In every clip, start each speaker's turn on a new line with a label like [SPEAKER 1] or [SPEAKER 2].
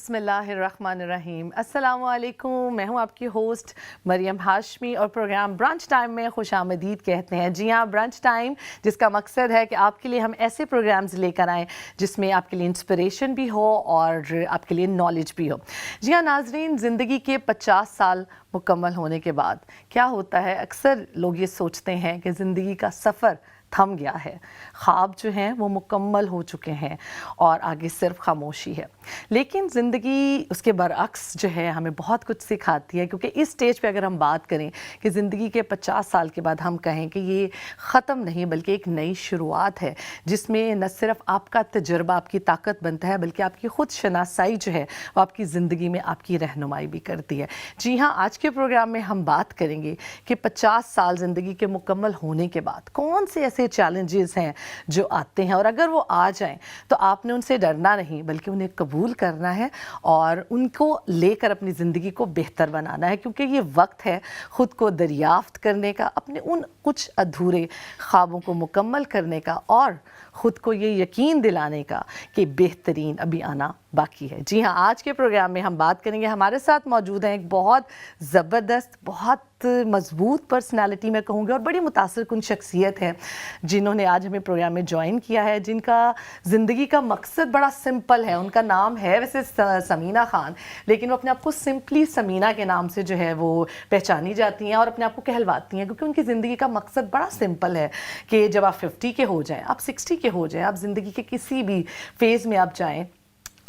[SPEAKER 1] بسم اللہ الرحمن الرحیم. السلام علیکم. میں ہوں آپ کی ہوسٹ مریم ہاشمی اور پروگرام برنچ ٹائم میں خوش آمدید کہتے ہیں. جی ہاں, برنچ ٹائم جس کا مقصد ہے کہ آپ کے لیے ہم ایسے پروگرامز لے کر آئیں جس میں آپ کے لیے انسپریشن بھی ہو اور آپ کے لیے نالج بھی ہو. جی ہاں ناظرین, زندگی کے 50 سال مکمل ہونے کے بعد کیا ہوتا ہے, اکثر لوگ یہ سوچتے ہیں کہ زندگی کا سفر تھم گیا ہے, خواب جو ہیں وہ مکمل ہو چکے ہیں اور آگے صرف خاموشی ہے. لیکن زندگی اس کے برعکس جو ہے ہمیں بہت کچھ سکھاتی ہے, کیونکہ اس سٹیج پہ اگر ہم بات کریں کہ زندگی کے 50 سال کے بعد ہم کہیں کہ یہ ختم نہیں بلکہ ایک نئی شروعات ہے, جس میں نہ صرف آپ کا تجربہ آپ کی طاقت بنتا ہے بلکہ آپ کی خود شناسائی جو ہے وہ آپ کی زندگی میں آپ کی رہنمائی بھی کرتی ہے. جی ہاں, آج کے پروگرام میں ہم بات کریں گے کہ 50 سال زندگی کے مکمل ہونے کے بعد کون سے ایسے چیلنجز ہیں جو آتے ہیں, اور اگر وہ آ جائیں تو آپ نے ان سے ڈرنا نہیں بلکہ انہیں قبول کرنا ہے اور ان کو لے کر اپنی زندگی کو بہتر بنانا ہے, کیونکہ یہ وقت ہے خود کو دریافت کرنے کا, اپنے ان کچھ ادھورے خوابوں کو مکمل کرنے کا اور خود کو یہ یقین دلانے کا کہ بہترین ابھی آنا باقی ہے. جی ہاں, آج کے پروگرام میں ہم بات کریں گے, ہمارے ساتھ موجود ہیں ایک بہت زبردست, بہت مضبوط پرسنالٹی میں کہوں گی اور بڑی متاثر کن شخصیت ہے جنہوں نے آج ہمیں پروگرام میں جوائن کیا ہے, جن کا زندگی کا مقصد بڑا سمپل ہے. ان کا نام ہے ویسے سمینہ خان, لیکن وہ اپنے آپ کو سمپلی سمینہ کے نام سے جو ہے وہ پہچانی جاتی ہیں اور اپنے آپ کو کہلواتی ہیں, کیونکہ ان کی زندگی کا مقصد بڑا سمپل ہے کہ جب آپ 50 کے ہو جائیں, آپ 60 کے ہو جائیں, آپ زندگی کے کسی بھی فیز میں آپ جائیں,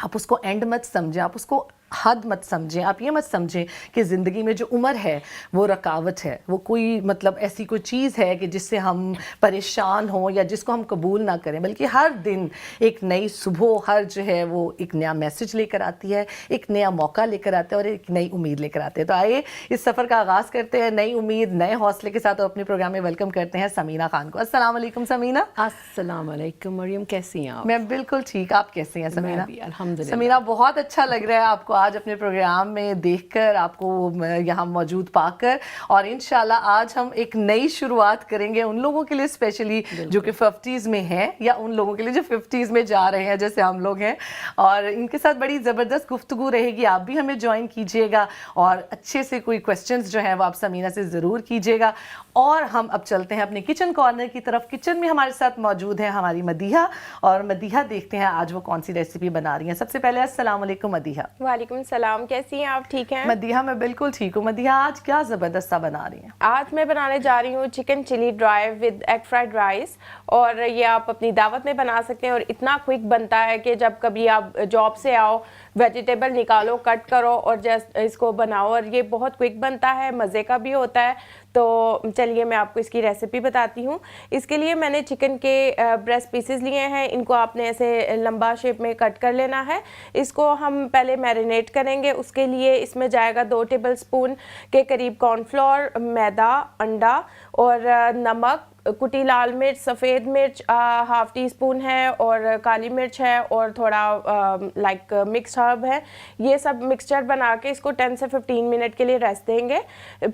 [SPEAKER 1] آپ اس کو اینڈ مت سمجھیں, آپ اس کو حد مت سمجھیں, آپ یہ مت سمجھیں کہ زندگی میں جو عمر ہے وہ رکاوٹ ہے, وہ کوئی مطلب ایسی کوئی چیز ہے کہ جس سے ہم پریشان ہوں یا جس کو ہم قبول نہ کریں, بلکہ ہر دن ایک نئی صبح ہر جو ہے وہ ایک نیا میسج لے کر آتی ہے, ایک نیا موقع لے کر آتا ہے اور ایک نئی امید لے کر آتے ہیں. تو آئیے اس سفر کا آغاز کرتے ہیں نئی امید, نئے حوصلے کے ساتھ, اور اپنے پروگرام میں ویلکم کرتے ہیں سمینہ خان کو. السلام علیکم سمینہ.
[SPEAKER 2] السلام علیکم مریم, کیسی ہیں آپ؟
[SPEAKER 1] میں بالکل ٹھیک, آپ کیسی ہیں سمینہ؟
[SPEAKER 2] میں بھی الحمدللہ.
[SPEAKER 1] سمینہ, بہت اچھا لگ رہا ہے آپ کو آج اپنے پروگرام میں دیکھ کر, آپ کو یہاں موجود پا کر, اور انشاءاللہ آج ہم ایک نئی شروعات کریں گے ان لوگوں کے لیے اسپیشلی جو کہ 50s میں ہیں, یا ان لوگوں کے لیے جو 50s میں جا رہے ہیں جیسے ہم لوگ ہیں, اور ان کے ساتھ بڑی زبردست گفتگو رہے گی. آپ بھی ہمیں جوائن کیجیے گا اور اچھے سے کوئی کویسچنز جو ہیں وہ آپ سمینہ سے ضرور کیجیے گا. اور ہم اب چلتے ہیں اپنے کچن کارنر کی طرف. کچن میں ہمارے ساتھ موجود ہیں ہماری مدیحہ, اور مدیحہ دیکھتے ہیں آج وہ کون سی ریسیپی بنا رہی ہیں. سب سے پہلے السلام علیکم مدیحہ.
[SPEAKER 3] وعلیکم السلام, کیسی ہیں آپ؟ ٹھیک ہیں
[SPEAKER 1] مدیحہ؟ میں بالکل ٹھیک ہوں. مدیحہ, آج کیا زبردست سا بنا رہی ہیں؟
[SPEAKER 3] آج میں بنانے جا رہی ہوں chicken chilli dry with egg fried rice, اور یہ آپ اپنی دعوت میں بنا سکتے ہیں اور اتنا کوئک بنتا ہے کہ جب کبھی آپ جاب سے آؤ, ویجیٹیبل نکالو, کٹ کرو اور جسٹ اس کو بناؤ, اور یہ بہت کوئک بنتا ہے, مزے کا بھی ہوتا ہے. تو چلیے میں آپ کو اس کی ریسیپی بتاتی ہوں. اس کے لیے میں نے چکن کے بریسٹ پیسز لیے ہیں, ان کو آپ نے ایسے لمبا شیپ میں کٹ کر لینا ہے. اس کو ہم پہلے میرینیٹ کریں گے. اس کے لیے اس میں جائے گا 2 ٹیبل سپون کے قریب کارن فلور, میدا, انڈا اور نمک, کٹی لال مرچ, سفید مرچ ½ ٹی اسپون ہے, اور کالی مرچ ہے, اور تھوڑا لائک مکس ہرب ہے. یہ سب مکسچر بنا کے اس کو 10 سے 15 منٹ کے لیے ریسٹ دیں گے.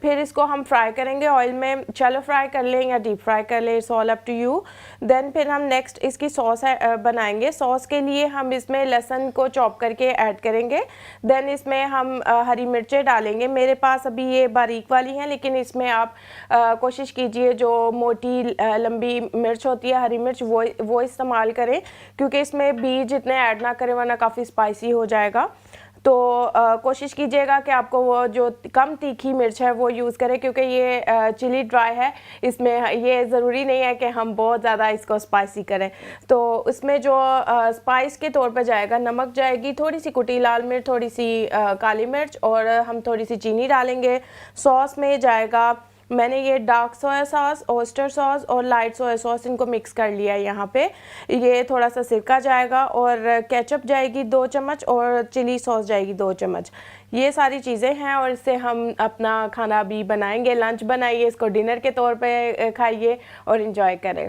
[SPEAKER 3] پھر اس کو ہم فرائی کریں گے آئل میں, چلو فرائی کر لیں یا ڈیپ فرائی کر لیں, it's all up to you. Then پھر ہم نیکسٹ اس کی سوس بنائیں گے. سوس کے لیے ہم اس میں لہسن کو چاپ کر کے ایڈ کریں گے. دین اس میں ہم ہری مرچیں ڈالیں گے. میرے پاس ابھی یہ باریک والی ہیں, لیکن اس میں آپ کوشش کیجئے جو موٹی لمبی مرچ ہوتی ہے, ہری مرچ, وہ استعمال کریں, کیونکہ اس میں بیج اتنے ایڈ نہ کریں ورنہ کافی اسپائسی ہو جائے گا. تو کوشش کیجئے گا کہ آپ کو وہ جو کم تیکھی مرچ ہے وہ یوز کریں, کیونکہ یہ چلی ڈرائی ہے, اس میں یہ ضروری نہیں ہے کہ ہم بہت زیادہ اس کو اسپائسی کریں. تو اس میں جو اسپائس کے طور پہ جائے گا, نمک جائے گی, تھوڑی سی کٹی لال مرچ, تھوڑی سی کالی مرچ, اور ہم تھوڑی سی چینی ڈالیں گے. سوس میں جائے گا, میں نے یہ ڈارک سویا ساس, اوسٹر ساس اور لائٹ سویا ساس ان کو مکس کر لیا ہے یہاں پہ. یہ تھوڑا سا سرکہ جائے گا, اور کیچپ جائے گی 2 چمچ, اور چلی ساس جائے گی 2 چمچ. یہ ساری چیزیں ہیں, اور اس سے ہم اپنا کھانا بھی بنائیں گے. لنچ بنائیے, اس کو ڈنر کے طور پہ کھائیے اور انجوائے کریں.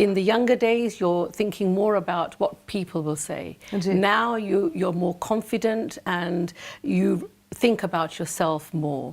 [SPEAKER 2] in the younger days you're thinking more about what people will say. Now you're more confident and you think about yourself more.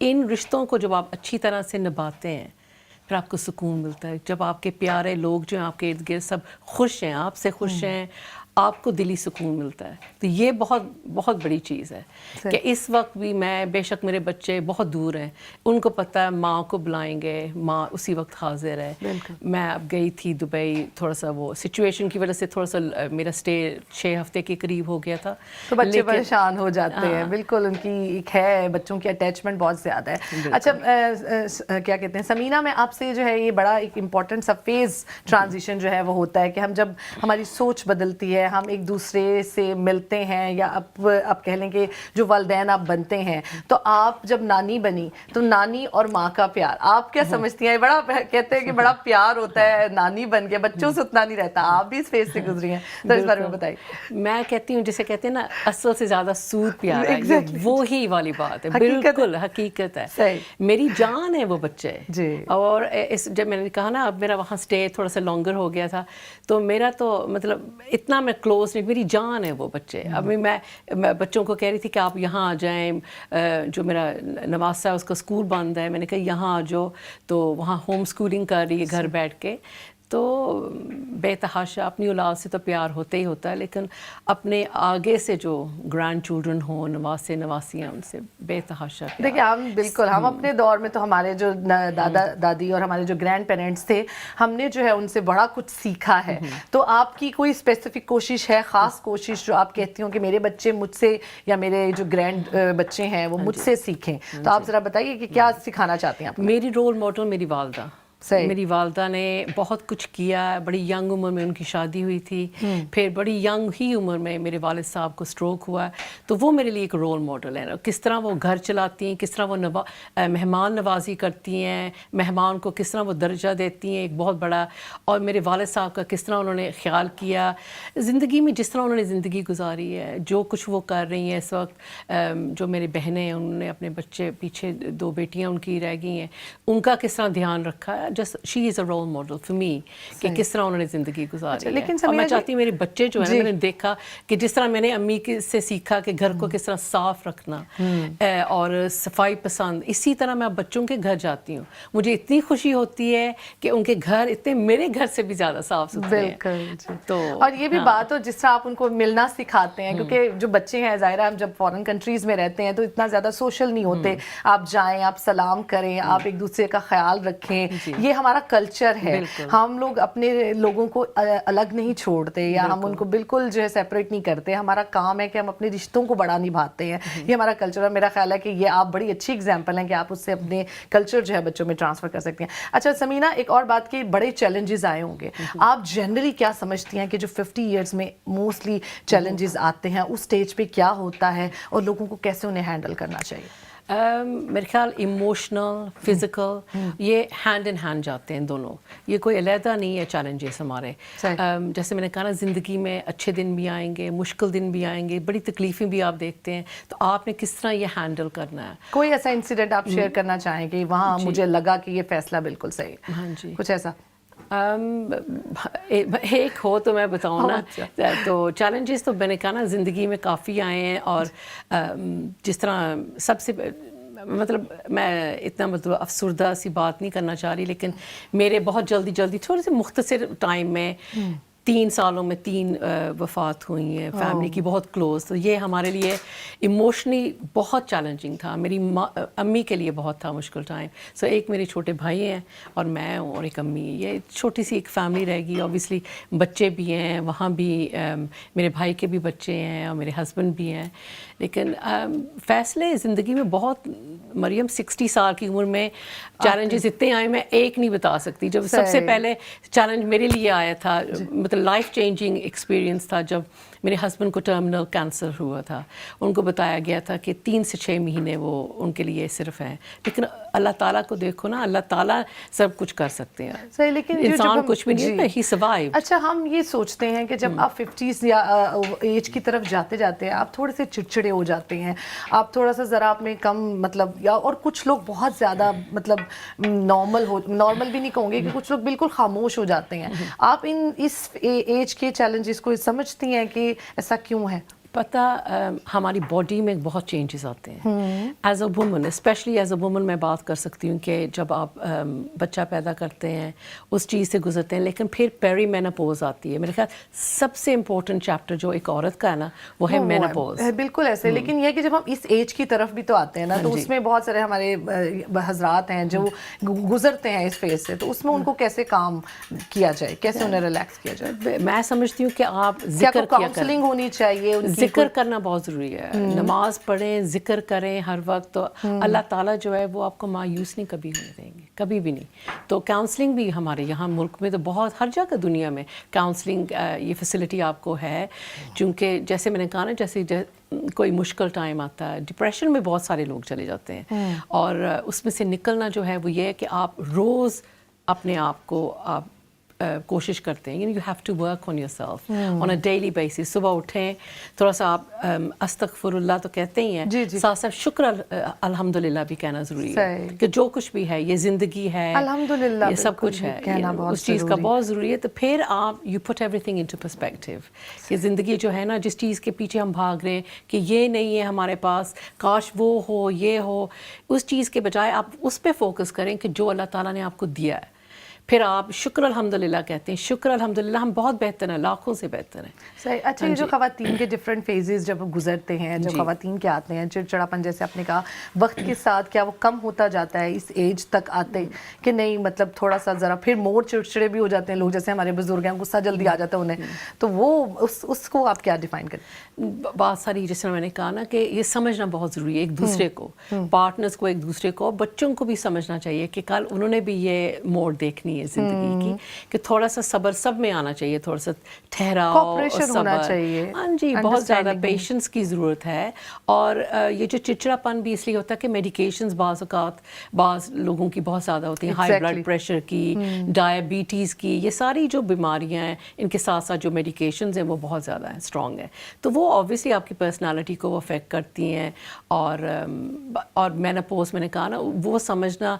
[SPEAKER 2] ان رشتوں کو جب آپ اچھی طرح سے نبھاتے ہیں پھر آپ کو سکون ملتا ہے. جب آپ کے پیارے لوگ جو ہیں آپ کے ارد گرد سب خوش ہیں, آپ سے خوش ہیں, آپ کو دلی سکون ملتا ہے. تو یہ بہت بہت بڑی چیز ہے کہ اس وقت بھی میں, بے شک میرے بچے بہت دور ہیں, ان کو پتہ ہے ماں کو بلائیں گے, ماں اسی وقت حاضر ہے. میں اب گئی تھی دبئی, تھوڑا سا وہ سچویشن کی وجہ سے تھوڑا سا میرا اسٹے 6 ہفتے کے قریب ہو گیا تھا,
[SPEAKER 1] تو بچے پریشان ہو جاتے ہیں. بالکل, ان کی ایک ہے, بچوں کی اٹیچمنٹ بہت زیادہ ہے. اچھا کیا کہتے ہیں ثمینہ, میں آپ سے جو ہے یہ بڑا ایک امپورٹنٹ سا فیز ٹرانزیشن جو ہے وہ ہوتا ہے کہ ہم جب ہماری سوچ بدلتی ہے, ہم ایک دوسرے سے ملتے ہیں, یا آپ کہہ لیں کہ جو والدین آپ بنتے ہیں, تو آپ جب نانی بنی تو نانی اور ماں کا پیار آپ کیا سمجھتی ہیں؟ بڑا کہتے ہیں کہ بڑا پیار ہوتا ہے نانی بن کے, بچوں سے اتنا نہیں رہتا. آپ بھی اس فیز سے گزری ہیں, تو اس بارے میں بتائیے.
[SPEAKER 2] میں کہتی ہوں جسے کہتے ہیں نا اصل سے زیادہ سود پیار ہے, وہی والی بات ہے. بالکل حقیقت ہے, میری جان ہے وہ بچے. اور جب میں نے کہا نا اب میرا وہاں اسٹے تھوڑا سا لانگر ہو گیا تھا, تو میرا تو مطلب اتنا میں کلوز نہیں, میری جان ہے وہ بچے. ابھی میں بچوں کو کہہ رہی تھی کہ آپ یہاں آ جائیں, جو میرا نواسا ہے اس کا اسکول بند ہے, میں نے کہا یہاں آ جاؤ, تو وہاں ہوم اسکولنگ کر رہی ہے گھر بیٹھ کے. تو بے تحاشا اپنی اولاد سے تو پیار ہوتا ہی ہوتا ہے, لیکن اپنے آگے سے جو گرینڈ چلڈرن ہوں, نواسے نواسیاں, ان سے بے تحاشا پیار.
[SPEAKER 1] دیکھیں ہم بالکل, ہم اپنے دور میں تو ہمارے جو دادا دادی اور ہمارے جو گرینڈ پیرنٹس تھے, ہم نے جو ہے ان سے بڑا کچھ سیکھا ہے. تو آپ کی کوئی اسپیسیفک کوشش ہے, خاص کوشش جو آپ کہتی ہوں کہ میرے بچے مجھ سے یا میرے جو گرینڈ بچے ہیں وہ مجھ سے سیکھیں, تو آپ ذرا بتائیے کہ کیا سکھانا چاہتے ہیں آپ؟
[SPEAKER 2] میری رول ماڈل میری والدہ. میری والدہ نے بہت کچھ کیا. بڑی ینگ عمر میں ان کی شادی ہوئی تھی, پھر بڑی ینگ ہی عمر میں میرے والد صاحب کو سٹروک ہوا, تو وہ میرے لیے ایک رول ماڈل ہے. کس طرح وہ گھر چلاتی ہیں, کس طرح وہ مہمان نوازی کرتی ہیں, مہمان کو کس طرح وہ درجہ دیتی ہیں ایک بہت بڑا, اور میرے والد صاحب کا کس طرح انہوں نے خیال کیا زندگی میں, جس طرح انہوں نے زندگی گزاری ہے, جو کچھ وہ کر رہی ہیں اس وقت. جو میری بہنیں ہیں انہوں نے اپنے بچے, پیچھے 2 بیٹیاں ان کی رہ گئی ہیں, ان کا کس طرح دھیان رکھا ہے. Just she is a role model for me کہ کس طرح انہوں نے زندگی گزاری ہے. اور میں چاہتی ہوں میرے بچے جو ہیں, میں نے دیکھا کہ جس طرح میں نے امی سے سیکھا کہ گھر کو کس طرح صاف رکھنا اور صفائی پسند, اسی طرح میں بچوں کے گھر جاتی ہوں, مجھے اتنی خوشی ہوتی ہے کہ ان کے گھر اتنے میرے گھر سے بھی زیادہ صاف ستھرے ہیں.
[SPEAKER 1] تو اور یہ بھی بات ہو جس طرح آپ ان کو ملنا سکھاتے ہیں, کیونکہ جو بچے ہیں ظاہر ہے ہم جب فارن کنٹریز میں رہتے ہیں تو اتنا زیادہ سوشل نہیں ہوتے. آپ جائیں, آپ سلام کریں, آپ ایک دوسرے کا خیال رکھیں, یہ ہمارا کلچر ہے. ہم لوگ اپنے لوگوں کو الگ نہیں چھوڑتے, یا ہم ان کو بالکل جو ہے سیپریٹ نہیں کرتے. ہمارا کام ہے کہ ہم اپنے رشتوں کو بڑا نبھاتے ہیں, یہ ہمارا کلچر ہے. میرا خیال ہے کہ یہ آپ بڑی اچھی اگزامپل ہیں کہ آپ اس سے اپنے کلچر جو ہے بچوں میں ٹرانسفر کر سکتے ہیں. اچھا ثمینہ, ایک اور بات کہ بڑے چیلنجز آئے ہوں گے, آپ جنرلی کیا سمجھتی ہیں کہ جو 50 ایئرس میں موسٹلی چیلنجز آتے ہیں اس سٹیج پہ کیا ہوتا ہے, اور لوگوں کو کیسے انہیں ہینڈل کرنا چاہیے؟
[SPEAKER 2] میرے خیال ایموشنل, فزیکل, یہ ہینڈ ان ہینڈ جاتے ہیں دونوں, یہ کوئی علیحدہ نہیں ہے چیلنجز ہمارے. جیسے میں نے کہا نا, زندگی میں اچھے دن بھی آئیں گے, مشکل دن بھی آئیں گے, بڑی تکلیفیں بھی آپ دیکھتے ہیں, تو آپ نے کس طرح یہ ہینڈل کرنا ہے.
[SPEAKER 1] کوئی ایسا انسیڈنٹ آپ شیئر کرنا چاہیں کہ وہاں مجھے لگا کہ یہ فیصلہ بالکل صحیح ہے؟
[SPEAKER 2] ہاں جی,
[SPEAKER 1] کچھ ایسا
[SPEAKER 2] ایک ہو تو میں بتاؤں نا. تو چیلنجز تو میں نے کہا نا زندگی میں کافی آئے ہیں, اور جس طرح سب سے مطلب میں اتنا مطلب افسردہ سی بات نہیں کرنا چاہ رہی, لیکن میرے بہت جلدی تھوڑے سے مختصر ٹائم میں 3 سالوں میں 3 وفات ہوئی ہیں فیملی کی بہت کلوز. تو یہ ہمارے لیے ایموشنلی بہت چیلنجنگ تھا, میری امی کے لیے بہت تھا مشکل ٹائم. سو ایک میرے چھوٹے بھائی ہیں اور میں ہوں اور ایک امی, یہ چھوٹی سی ایک فیملی رہ گئی. اوبیسلی بچے بھی ہیں وہاں بھی, میرے بھائی کے بھی بچے ہیں اور میرے ہسبینڈ بھی ہیں. لیکن فیصلے زندگی میں بہت, مریم 60 سال کی عمر میں چیلنجز اتنے آئے میں ایک نہیں بتا سکتی. جب سب سے پہلے چیلنج میرے لیے آیا تھا, مطلب لائف چینجنگ ایکسپیرینس تھا, جب میرے ہسبینڈ کو ٹرمینل کینسر ہوا تھا. ان کو بتایا گیا تھا کہ 3 سے 6 مہینے وہ ان کے لیے صرف ہیں, لیکن اللہ تعالیٰ کو دیکھو نا, اللہ تعالیٰ سب کچھ کر سکتے ہیں.
[SPEAKER 1] صحیح, لیکن
[SPEAKER 2] انسان کچھ بھی نہیں, ہی سروائیوڈ.
[SPEAKER 1] اچھا, ہم یہ سوچتے ہیں کہ جب آپ 50s یا ایج کی طرف جاتے ہیں آپ تھوڑے سے چڑچڑے ہو جاتے ہیں, آپ تھوڑا سا ذرا آپ میں کم مطلب, یا اور کچھ لوگ بہت زیادہ مطلب نارمل بھی نہیں کہوں گے کہ کچھ لوگ بالکل خاموش ہو جاتے ہیں. آپ اس ایج کے چیلنجز کو سمجھتی ہیں کہ ایسا کیوں ہے؟
[SPEAKER 2] پتہ ہماری باڈی میں بہت چینجز آتے ہیں as a woman, especially as a woman میں بات کر سکتی ہوں کہ جب آپ بچہ پیدا کرتے ہیں اس چیز سے گزرتے ہیں، لیکن پھر پیری مینوپوز آتی ہے. میرے خیال سب سے امپورٹنٹ چیپٹر جو ایک عورت کا ہے نا وہ ہے مینوپوز.
[SPEAKER 1] بالکل ایسے. لیکن یہ کہ جب ہم اس ایج کی طرف بھی تو آتے ہیں نا تو اس میں بہت سارے ہمارے حضرات ہیں جو گزرتے ہیں اس فیز سے، تو اس میں ان کو کیسے کام کیا جائے، کیسے انہیں ریلیکس کیا جائے؟
[SPEAKER 2] میں سمجھتی ہوں کہ آپ ذکر کیا
[SPEAKER 1] کاؤنسلنگ ہونی چاہیے،
[SPEAKER 2] ذکر کرنا بہت ضروری ہے. نماز پڑھیں، ذکر کریں ہر وقت، تو اللہ تعالیٰ جو ہے وہ آپ کو مایوس نہیں کبھی ہونے دیں گے، کبھی بھی نہیں. تو کاؤنسلنگ بھی ہمارے یہاں ملک میں تو بہت، ہر جگہ دنیا میں کاؤنسلنگ یہ فیسلٹی آپ کو ہے. چونکہ جیسے میں نے کہا نا، جیسے کوئی مشکل ٹائم آتا ہے، ڈپریشن میں بہت سارے لوگ چلے جاتے ہیں، اور اس میں سے نکلنا جو ہے وہ یہ ہے کہ آپ روز اپنے آپ کو آپ کوشش کرتے ہیں. You have to work on yourself on a daily basis. صبح اٹھیں، تھوڑا سا آپ استغفر اللہ تو کہتے ہی ہیں، ساتھ ساتھ شکر الحمد للہ بھی کہنا ضروری ہے کہ جو کچھ بھی ہے، یہ زندگی ہے،
[SPEAKER 1] الحمدللہ
[SPEAKER 2] یہ سب کچھ ہے، اس چیز کا بہت ضروری ہے. تو پھر آپ you put every thing into perspective. یہ زندگی جو ہے نا، جس چیز کے پیچھے ہم بھاگ رہے ہیں کہ یہ نہیں ہے ہمارے پاس، کاش وہ ہو، یہ ہو، اس چیز کے بجائے آپ اس پہ فوکس کریں کہ جو اللہ تعالیٰ نے آپ کو دیا ہے. پھر آپ شکر الحمدللہ کہتے ہیں. شکر الحمدللہ ہم بہت بہتر ہیں، لاکھوں سے بہتر ہیں.
[SPEAKER 1] صحیح. اچھا، یہ جو خواتین کے ڈفرینٹ فیزز جب گزرتے ہیں، جو خواتین کے آتے ہیں، چڑچڑاپن جیسے آپ نے کہا، وقت کے ساتھ کیا وہ کم ہوتا جاتا ہے اس ایج تک آتے کہ نہیں؟ مطلب تھوڑا سا ذرا پھر مور چڑچڑے بھی ہو جاتے ہیں لوگ، جیسے ہمارے بزرگ ہیں، غصہ جلدی آ جاتا ہے انہیں، تو وہ اس کو آپ کیا ڈیفائن کریں؟
[SPEAKER 2] بات ساری جس طرح میں نے کہا نا کہ یہ سمجھنا بہت ضروری ہے ایک دوسرے کو، پارٹنرز کو، ایک دوسرے کو. بچوں کو بھی سمجھنا چاہیے کہ کل انہوں نے بھی یہ موڑ دیکھنی ہے زندگی کی، کہ تھوڑا سا صبر سب میں آنا چاہیے، تھوڑا سا ٹھہراؤ،
[SPEAKER 1] کوپریشن ہونا چاہیے.
[SPEAKER 2] ہاں جی، بہت زیادہ پیشنس کی ضرورت ہے. اور یہ جو چڑچڑاپن بھی اس لیے ہوتا ہے کہ میڈیکیشنز بعض اوقات بعض لوگوں کی بہت زیادہ ہوتی ہیں، ہائی بلڈ پریشر کی، ڈائبٹیز کی، یہ ساری جو بیماریاں ہیں ان کے ساتھ ساتھ جو میڈیکیشنز ہیں وہ بہت زیادہ ہیں، اسٹرانگ ہیں. تو وہ آبویسلی آپ کی پرسنالٹی کو وہ افیکٹ کرتی ہیں. اور مینوپوز میں نے کہا نا، وہ سمجھنا،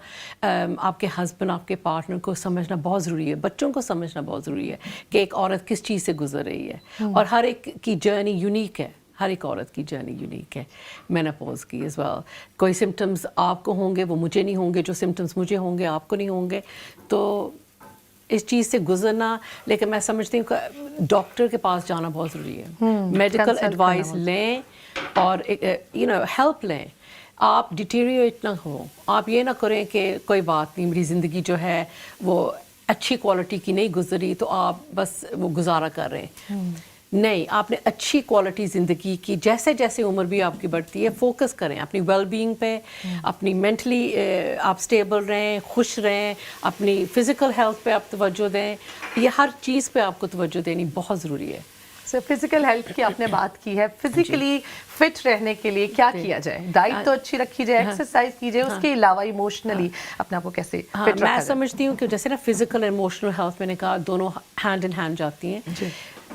[SPEAKER 2] آپ کے ہسبینڈ، آپ کے پارٹنر کو سمجھنا بہت ضروری ہے. بچوں کو سمجھنا بہت ضروری ہے کہ ایک عورت کس چیز سے گزر رہی ہے، اور ہر ایک کی جرنی یونیک ہے. ہر ایک عورت کی جرنی یونیک ہے مینوپوز کی ایز ویل. کوئی سمٹمز آپ کو ہوں گے وہ مجھے نہیں ہوں گے، جو سمٹمز مجھے ہوں گے آپ کو نہیں ہوں گے. تو اس چیز سے گزرنا، لیکن میں سمجھتی ہوں کہ ڈاکٹر کے پاس جانا بہت ضروری ہے. میڈیکل ایڈوائس لیں اور ہیلپ لیں. آپ ڈیٹیریٹ نہ ہو. آپ یہ نہ کریں کہ کوئی بات نہیں، میری زندگی جو ہے وہ اچھی کوالٹی کی نہیں گزری تو آپ بس وہ گزارا کر رہے ہیں. نہیں، آپ نے اچھی کوالٹی زندگی کی، جیسے جیسے عمر بھی آپ کی بڑھتی ہے فوکس کریں اپنی ویل بینگ پہ، اپنی مینٹلی آپ سٹیبل رہیں، خوش رہیں، اپنی فزیکل ہیلتھ پہ آپ توجہ دیں. یہ ہر چیز پہ آپ کو توجہ دینی بہت ضروری ہے.
[SPEAKER 1] فزیکل ہیلتھ کی آپ نے بات کی ہے، فزیکلی فٹ رہنے کے لیے کیا کیا جائے؟ ڈائٹ تو اچھی رکھی جائے، ایکسرسائز کی جائے، اس کے علاوہ ایموشنلی اپنے آپ کو کیسے فٹ رکھا جائے؟
[SPEAKER 2] میں سمجھتی ہوں کہ جیسے نا فزیکل ایموشنل ہیلتھ میں نے کہا دونوں ہینڈ ان ہینڈ جاتی ہیں.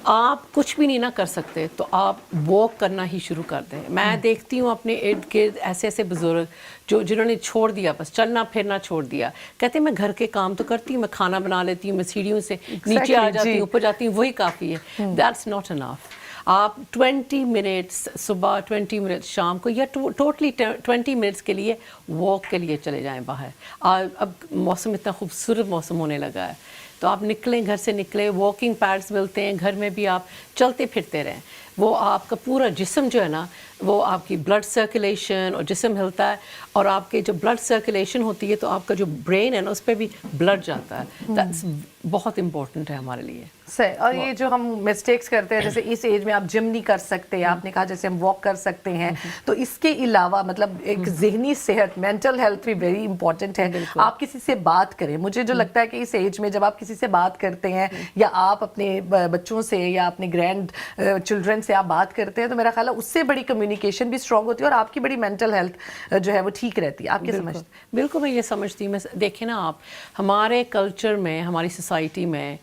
[SPEAKER 2] آپ کچھ بھی نہیں نہ کر سکتے تو آپ واک کرنا ہی شروع کر دیں. میں دیکھتی ہوں اپنے ارد گرد ایسے ایسے بزرگ جنہوں نے چھوڑ دیا، بس چلنا پھرنا چھوڑ دیا. کہتے ہیں میں گھر کے کام تو کرتی ہوں، میں کھانا بنا لیتی ہوں، میں سیڑھیوں سے نیچے آ جاتی ہوں، اوپر جاتی ہوں، وہی کافی ہے. That's not enough. آپ 20 منٹس صبح، 20 منٹس شام کو، یا ٹوٹلی 20 منٹس کے لیے واک کے لیے چلے جائیں باہر. اب موسم اتنا خوبصورت موسم ہونے لگا ہے تو آپ نکلیں، گھر سے نکلیں، واکنگ پیڈس ملتے ہیں، گھر میں بھی آپ چلتے پھرتے رہیں. وہ آپ کا پورا جسم جو ہے نا، وہ آپ کی بلڈ سرکولیشن اور جسم ہلتا ہے، اور آپ کے جو بلڈ سرکولیشن ہوتی ہے تو آپ کا جو برین ہے نا اس پہ بھی بلڈ جاتا ہے. دیٹس بہت امپورٹنٹ ہے ہمارے لیے.
[SPEAKER 1] صحیح. اور یہ جو ہم مسٹیکس کرتے ہیں، جیسے اس ایج میں آپ جم نہیں کر سکتے، آپ نے کہا جیسے ہم واک کر سکتے ہیں، تو اس کے علاوہ مطلب ایک ذہنی صحت، مینٹل ہیلتھ بھی ویری امپورٹنٹ ہے. آپ کسی سے بات کریں. مجھے جو لگتا ہے کہ اس ایج میں جب آپ کسی سے بات کرتے ہیں، یا آپ اپنے بچوں سے یا اپنے گرینڈ چلڈرن سے آپ بات کرتے ہیں، تو میرا خیال ہے اس سے بڑی کمیونیکیشن بھی اسٹرانگ ہوتی ہے اور آپ کی بڑی مینٹل ہیلتھ جو ہے وہ ٹھیک رہتی ہے. آپ کیا سمجھتے ہیں؟
[SPEAKER 2] بالکل میں یہ سمجھتی ہوں. دیکھیں نا آپ، ہمارے کلچر میں، ہماری سوسائٹی میں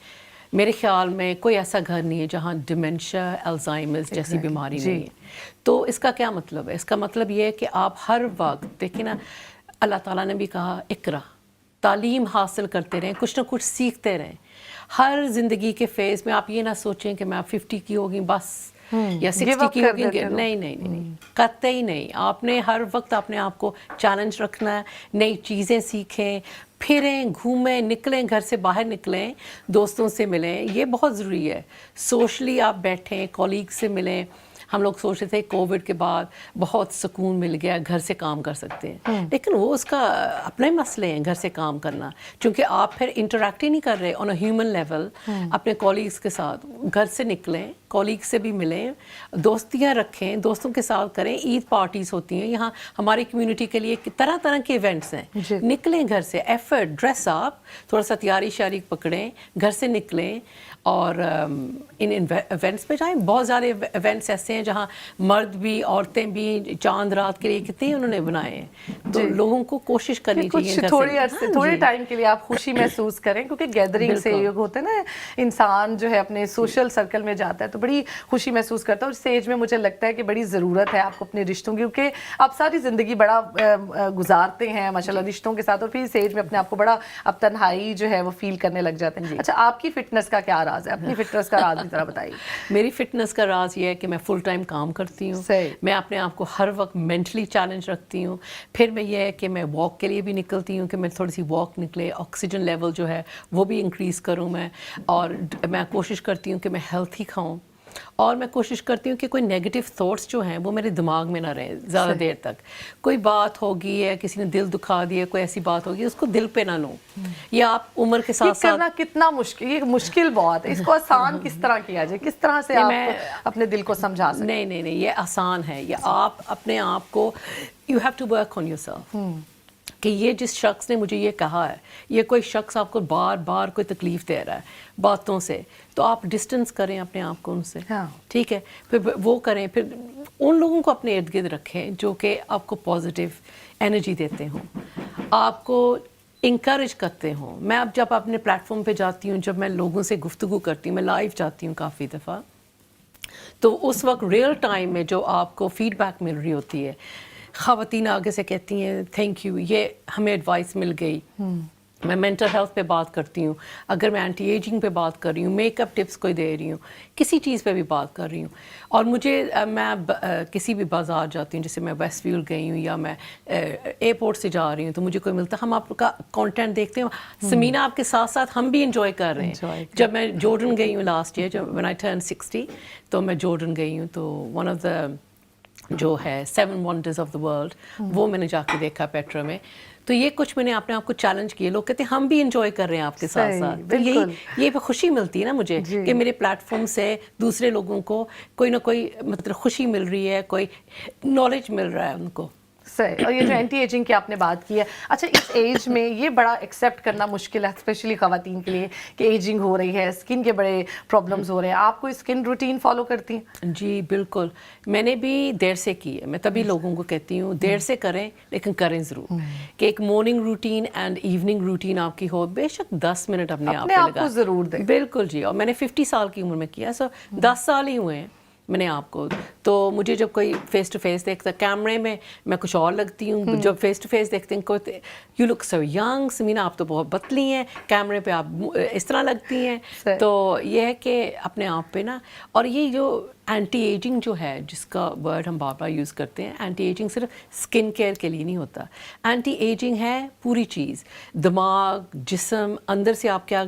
[SPEAKER 2] میرے خیال میں کوئی ایسا گھر نہیں ہے جہاں ڈیمنشیا، الزائمرز جیسی بیماری نہیں ہے. تو اس کا کیا مطلب ہے؟ اس کا مطلب یہ ہے کہ آپ ہر وقت دیکھیں نا، اللہ تعالیٰ نے بھی کہا اقرا، تعلیم حاصل کرتے رہیں، کچھ نہ کچھ سیکھتے رہیں. ہر زندگی کے فیز میں آپ یہ نہ سوچیں کہ میں 50 کی ہوگی بس یا 60
[SPEAKER 1] Give up
[SPEAKER 2] کی
[SPEAKER 1] کر
[SPEAKER 2] ہوگی
[SPEAKER 1] دیتے لوگ.
[SPEAKER 2] نہیں قطعی نہیں. آپ نے ہر وقت اپنے آپ کو چیلنج رکھنا ہے, نئی چیزیں سیکھیں, پھریں, گھومیں, نکلیں, گھر سے باہر نکلیں, دوستوں سے ملیں, یہ بہت ضروری ہے. سوشلی آپ بیٹھیں, کولیگ سے ملیں. ہم لوگ سوچتے تھے کووڈ کے بعد بہت سکون مل گیا, گھر سے کام کر سکتے ہیں, لیکن وہ اس کا اپنے مسئلے ہیں گھر سے کام کرنا, چونکہ آپ پھر انٹریکٹ ہی نہیں کر رہے آن اے ہیومن لیول اپنے کولیگس کے ساتھ. گھر سے نکلیں, کولیگ سے بھی ملیں, دوستیاں رکھیں, دوستوں کے ساتھ کریں. عید پارٹیز ہوتی ہیں یہاں ہماری کمیونٹی کے لیے, طرح طرح کے ایونٹس ہیں.
[SPEAKER 1] جی.
[SPEAKER 2] نکلیں گھر سے, ایفرٹ, ڈریس آپ تھوڑا سا تیاری شیاری پکڑیں, گھر سے نکلیں اور ان ایونٹس پہ جائیں. بہت سارے ایونٹس ایسے ہیں جہاں مرد بھی عورتیں بھی چاند رات کے لیے کتنے انہوں نے بنائے ہیں. تو لوگوں کو کوشش کرنی چاہیے
[SPEAKER 1] کچھ تھوڑی عرصے تھوڑے ٹائم کے لیے آپ خوشی محسوس کریں, کیونکہ گیدرنگ سے یہ ہوتا ہے نا, انسان جو ہے اپنے سوشل سرکل میں جاتا ہے تو بڑی خوشی محسوس کرتا ہے. اور اس ایج میں مجھے لگتا ہے کہ بڑی ضرورت ہے آپ کو اپنے رشتوں کی, کیونکہ آپ ساری زندگی بڑا گزارتے ہیں ماشاء اللہ رشتوں کے ساتھ, اور پھر اس ایج میں اپنے آپ کو بڑا اب تنہائی جو ہے وہ فیل کرنے لگ جاتے ہیں. اچھا, آپ کی فٹنس کا کیا راز ہے؟ اپنی فٹنس کا راز بھی ذرا بتائیے.
[SPEAKER 2] میری فٹنس کا راز یہ ہے کہ میں فل ٹائم کام کرتی ہوں. میں اپنے آپ کو ہر وقت مینٹلی چیلنج رکھتی ہوں. پھر میں یہ ہے کہ میں واک کے لیے بھی نکلتی ہوں کہ میں تھوڑی سی واک نکلے, آکسیجن لیول جو ہے وہ بھی انکریز کروں میں. اور میں کوشش کرتی ہوں کہ میں ہیلتھی کھاؤں, اور میں کوشش کرتی ہوں کہ کوئی نیگیٹو تھاٹس جو ہیں وہ میرے دماغ میں نہ رہیں زیادہ دیر تک. کوئی بات ہوگی ہے, کسی نے دل دکھا دیا, کوئی ایسی بات ہوگی, اس کو دل پہ نہ لوں. یہ آپ عمر کے ساتھ ساتھ
[SPEAKER 1] کرنا کتنا مشکل, یہ مشکل بہت ہے, اس کو آسان کس طرح کیا جائے, کس طرح سے آپ اپنے دل کو سمجھا سکتے؟
[SPEAKER 2] نہیں, یہ آسان ہے. یہ آپ اپنے آپ کو, you have to work on yourself. کہ یہ جس شخص نے مجھے یہ کہا ہے, یہ کوئی شخص آپ کو بار بار کوئی تکلیف دے رہا ہے باتوں سے, تو آپ ڈسٹنس کریں اپنے آپ کو ان سے. ٹھیک ہے, پھر وہ کریں, پھر ان لوگوں کو اپنے ارد گرد رکھیں جو کہ آپ کو پازیٹیو انرجی دیتے ہوں, آپ کو انکریج کرتے ہوں. میں اب جب اپنے پلیٹ فارم پہ جاتی ہوں, جب میں لوگوں سے گفتگو کرتی ہوں, میں لائیو جاتی ہوں کافی دفعہ, تو اس وقت ریئل ٹائم میں جو آپ کو فیڈ بیک مل رہی ہوتی ہے, خواتین آگے سے کہتی ہیں تھینک یو, یہ ہمیں ایڈوائس مل گئی. میں مینٹل ہیلتھ پہ بات کرتی ہوں, اگر میں اینٹی ایجنگ پہ بات کر رہی ہوں, میک اپ ٹپس کوئی دے رہی ہوں, کسی چیز پہ بھی بات کر رہی ہوں. اور مجھے میں کسی بھی بازار جاتی ہوں, جیسے میں ویسٹ فیلڈ گئی ہوں یا میں ایئرپورٹ سے جا رہی ہوں, تو مجھے کوئی ملتا, ہم آپ کا کانٹینٹ دیکھتے ہیں. سمینا آپ کے ساتھ ساتھ ہم بھی انجوائے کر رہے ہیں. جب میں جارڈن گئی ہوں لاسٹ ایئر, جب when I turned 60, تو میں جارڈن گئی ہوں, تو ون آف دا جو ہے 7 ونڈرز آف دا ورلڈ, وہ میں نے جا کے دیکھا پیٹرا میں. تو یہ کچھ میں نے اپنے آپ کو چیلنج کیے. لوگ کہتے ہیں ہم بھی انجوائے کر رہے ہیں آپ کے ساتھ ساتھ. تو یہ خوشی ملتی ہے نا مجھے کہ میرے پلیٹ فارم سے دوسرے لوگوں کو کوئی نہ کوئی مطلب خوشی مل رہی ہے, کوئی نالج مل رہا ہے ان کو.
[SPEAKER 1] صحیح. اور یہ جو اینٹی ایجنگ کی آپ نے بات کی ہے, اچھا اس ایج میں یہ بڑا ایکسیپٹ کرنا مشکل ہے اسپیشلی خواتین کے لیے کہ ایجنگ ہو رہی ہے, اسکن کے بڑے پرابلمز ہو رہے ہیں. آپ کوئی اسکن روٹین فالو کرتی ہیں؟
[SPEAKER 2] جی بالکل, میں نے بھی دیر سے کی ہے. میں تبھی لوگوں کو کہتی ہوں دیر سے کریں لیکن کریں ضرور, کہ ایک morning routine and evening routine آپ کی ہو. بے شک 10 منٹ اپنے آپ
[SPEAKER 1] کو ضرور دیں.
[SPEAKER 2] بالکل جی. اور میں نے 50 سال کی عمر میں کیا, سو 10 سال ہی ہوئے ہیں میں نے آپ کو. تو مجھے جب کوئی فیس ٹو فیس دیکھتا, کیمرے میں میں کچھ اور لگتی ہوں, جب فیس ٹو فیس دیکھتے ہیں کوئی یو لک سو ینگ, سمینا آپ تو بہت پتلی ہیں, کیمرے پہ آپ اس طرح لگتی ہیں. تو یہ ہے کہ اپنے آپ پہ نا, اور یہ جو اینٹی ایجنگ جو ہے جس کا ورڈ ہم بار بار یوز کرتے ہیں, اینٹی ایجنگ صرف اسکن کیئر کے لیے نہیں ہوتا. اینٹی ایجنگ ہے پوری چیز, دماغ, جسم, اندر سے آپ کیا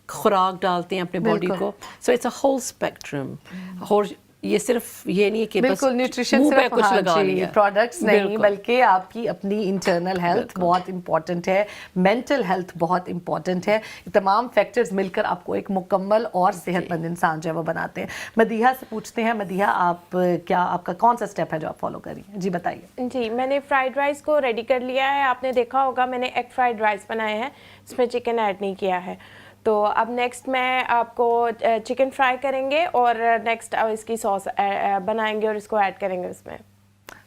[SPEAKER 2] خوراک ڈالتے ہیں اپنے باڈی کو. So it's a whole spectrum. اور یہ صرف یہ نہیں ہے کہ
[SPEAKER 1] بالکل نیوٹریشن صرف
[SPEAKER 2] کچھ لگا لیا
[SPEAKER 1] پروڈکٹس نہیں, بلکہ آپ کی اپنی انٹرنل ہیلتھ بہت امپورٹنٹ ہے, مینٹل ہیلتھ بہت امپورٹنٹ ہے. تمام فیکٹرز مل کر آپ کو ایک مکمل اور صحت مند انسان جو ہے وہ بناتے ہیں. مدیحہ سے پوچھتے ہیں, مدیحہ آپ کیا, آپ کا کون سا اسٹیپ ہے جو آپ فالو کر رہی ہیں؟ جی بتائیے.
[SPEAKER 3] جی میں نے فرائیڈ رائس کو ریڈی کر لیا ہے. آپ نے دیکھا ہوگا میں نے ایگ فرائیڈ رائس بنائے ہیں, اس میں چکن ایڈ نہیں کیا ہے. تو اب نیکسٹ میں آپ کو چکن فرائی کریں گے اور نیکسٹ اس کی سوس بنائیں گے اور اس کو ایڈ کریں گے اس میں.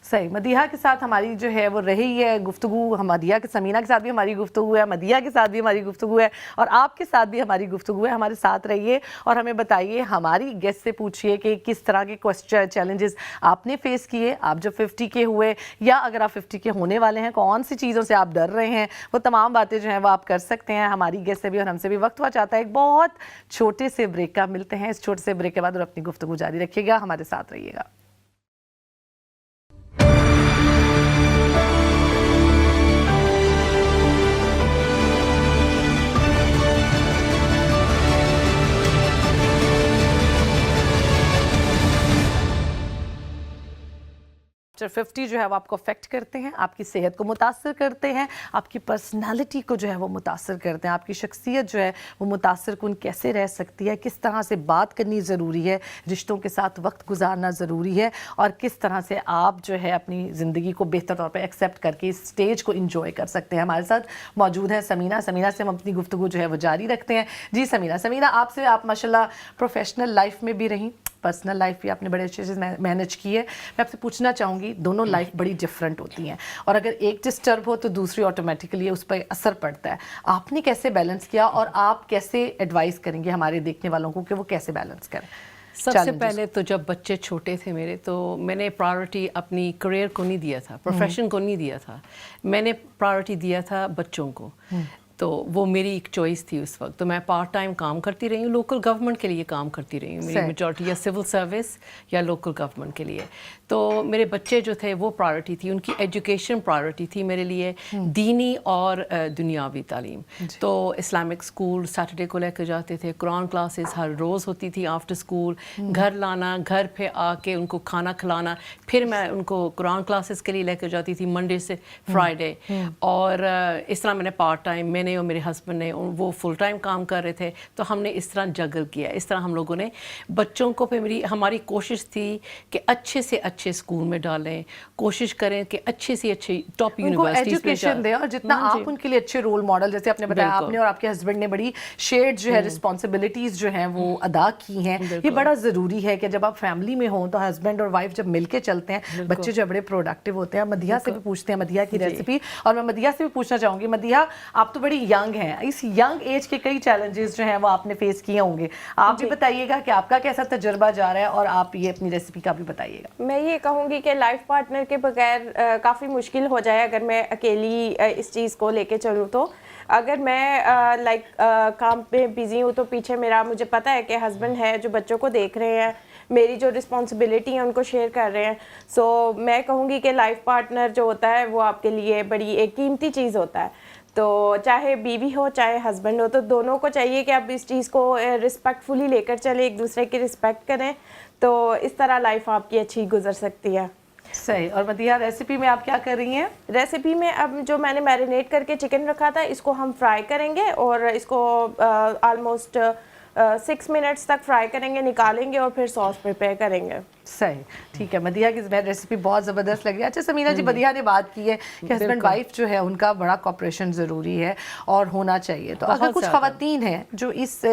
[SPEAKER 1] صحیح. مدیحہ کے ساتھ ہماری جو ہے وہ رہی ہے گفتگو. مدیحہ کے سمینہ کے ساتھ بھی ہماری گفتگو ہے, مدیحہ کے ساتھ بھی ہماری گفتگو ہے, اور آپ کے ساتھ بھی ہماری گفتگو ہے. ہمارے ساتھ رہیے اور ہمیں بتائیے, ہماری گیسٹ سے پوچھیے کہ کس طرح کے چیلنجز آپ نے فیس کیے آپ جب 50 کے ہوئے, یا اگر آپ 50 کے ہونے والے ہیں کون سی چیزوں سے آپ ڈر رہے ہیں. وہ تمام باتیں جو ہیں وہ آپ کر سکتے ہیں ہماری گیسٹ سے بھی اور ہم سے بھی. وقت ہوا چاہتا ہے ایک بہت چھوٹے سے بریک کا. ملتے ہیں اس چھوٹے سے بریک کے بعد, اور اپنی گفتگو جاری رکھیے گا, ہمارے ساتھ رہیے گا. آفٹر 50 جو ہے وہ آپ کو افیکٹ کرتے ہیں, آپ کی صحت کو متاثر کرتے ہیں, آپ کی پرسنالٹی کو جو ہے وہ متاثر کرتے ہیں, آپ کی شخصیت جو ہے وہ متاثر کن کیسے رہ سکتی ہے, کس طرح سے بات کرنی ضروری ہے, رشتوں کے ساتھ وقت گزارنا ضروری ہے, اور کس طرح سے آپ جو ہے اپنی زندگی کو بہتر طور پہ ایکسیپٹ کر کے اس سٹیج کو انجوائے کر سکتے ہیں. ہمارے ساتھ موجود ہیں سمینہ. سمینہ سے ہم اپنی گفتگو جو ہے وہ جاری رکھتے ہیں. جی سمینہ آپ سے, آپ ماشاءاللہ پروفیشنل لائف میں بھی رہیں, پرسنل لائف بھی آپ نے بڑے اچھے سے مینج کی ہے. میں آپ سے پوچھنا چاہوں گی, دونوں لائف بڑی ڈفرینٹ ہوتی ہیں, اور اگر ایک ڈسٹرب ہو تو دوسری آٹومیٹکلی اس پہ اثر پڑتا ہے. آپ نے کیسے بیلنس کیا, اور آپ کیسے ایڈوائز کریں گے ہمارے دیکھنے والوں کو کہ وہ کیسے بیلنس کریں؟
[SPEAKER 2] سب سے پہلے تو جب بچے چھوٹے تھے میرے, تو میں نے پرائیورٹی اپنی کریئر کو نہیں دیا تھا, پروفیشن کو نہیں دیا تھا, میں نے پرائیورٹی دیا تھا بچوں کو. تو وہ میری ایک چوائس تھی اس وقت. تو میں پارٹ ٹائم کام کرتی رہی ہوں, لوکل گورنمنٹ کے لیے کام کرتی رہی ہوں, میری میجورٹی یا سول سروس یا لوکل گورنمنٹ کے لیے. تو میرے بچے جو تھے وہ پرائیورٹی تھی, ان کی ایجوکیشن پرائیورٹی تھی میرے لیے, دینی اور دنیاوی تعلیم. تو اسلامک اسکول سیٹرڈے کو لے کے جاتے تھے, قرآن کلاسز ہر روز ہوتی تھی آفٹر اسکول, گھر لانا, گھر پہ آ کے ان کو کھانا کھلانا, پھر میں ان کو قرآن کلاسز کے لیے لے کے جاتی تھی منڈے سے فرائیڈے. اور اس طرح میں نے پارٹ ٹائم, میں نے اور میرے ہسبینڈ نے, وہ فل ٹائم کام کر رہے تھے, تو ہم نے اس طرح جگل کیا. اس طرح ہم لوگوں نے بچوں کو پہ ہماری کوشش تھی کہ اچھے سے اچھے اسکول میں ڈالیں, کوشش کریں کہ اچھے سے اچھے ٹاپ یونیورسٹیز میں
[SPEAKER 1] ایجوکیشن دیں, اور جتنا آپ ان کے لیے اچھے رول ماڈل, جیسے آپ نے بتایا آپ نے اور آپ کے ہسبینڈ نے بڑی شیئرڈ جو ہے رسپانسبلٹیز جو ہیں وہ ادا کی ہیں. یہ بڑا ضروری ہے کہ جب آپ فیملی میں ہوں تو ہسبینڈ اور وائف جب مل کے چلتے ہیں, بچے جو بڑے پروڈکٹیو ہوتے ہیں. مدیحہ سے بھی پوچھتے ہیں مدیحہ کی ریسیپی, اور میں مدیحہ سے بھی پوچھنا چاہوں گی, مدیحہ آپ تو بڑی ینگ ہیں, اس ینگ ایج کے کئی چیلنجز جو ہیں وہ آپ نے فیس کیے ہوں گے. آپ بھی بتائیے گا کہ آپ کا کیسا تجربہ جا رہا ہے, اور آپ یہ اپنی ریسیپی کا بھی بتائیے گا.
[SPEAKER 3] میں یہ کہوں گی کہ لائف پارٹنر کے بغیر کافی مشکل ہو جائے اگر میں اکیلی اس چیز کو لے کے چلوں. تو اگر میں لائک کام پہ بزی ہوں تو پیچھے مجھے پتہ ہے کہ ہسبینڈ ہے جو بچوں کو دیکھ رہے ہیں, میری جو رسپانسبلٹی ہے ان کو شیئر کر رہے ہیں. سو میں کہوں گی کہ لائف پارٹنر جو ہوتا ہے وہ آپ کے لیے بڑی ایک قیمتی چیز ہوتا ہے. تو چاہے بیوی ہو چاہے ہسبینڈ ہو, تو دونوں کو چاہیے کہ آپ اس چیز کو رسپیکٹفلی لے کر چلیں, ایک دوسرے کی رسپیکٹ کریں, تو اس طرح لائف آپ کی اچھی گزر سکتی ہے.
[SPEAKER 1] صحیح. اور مدیحہ ریسیپی میں آپ کیا کر رہی ہیں؟
[SPEAKER 3] ریسیپی میں اب جو میں نے میرینیٹ کر کے چکن رکھا تھا, اس کو ہم فرائی کریں گے, اور اس کو آلموسٹ 6 منٹس تک فرائی کریں گے, نکالیں گے, اور پھر سوس پریپیئر کریں گے.
[SPEAKER 1] صحیح, ٹھیک ہے. مدیحہ کی ریسیپی بہت زبردست لگی. اچھا سمینہ جی, مدیحہ نے بات کی ہے کہ ہسبینڈ وائف جو ہے ان کا بڑا کوپریشن ضروری ہے اور ہونا چاہیے. تو اگر کچھ خواتین ہیں جو اس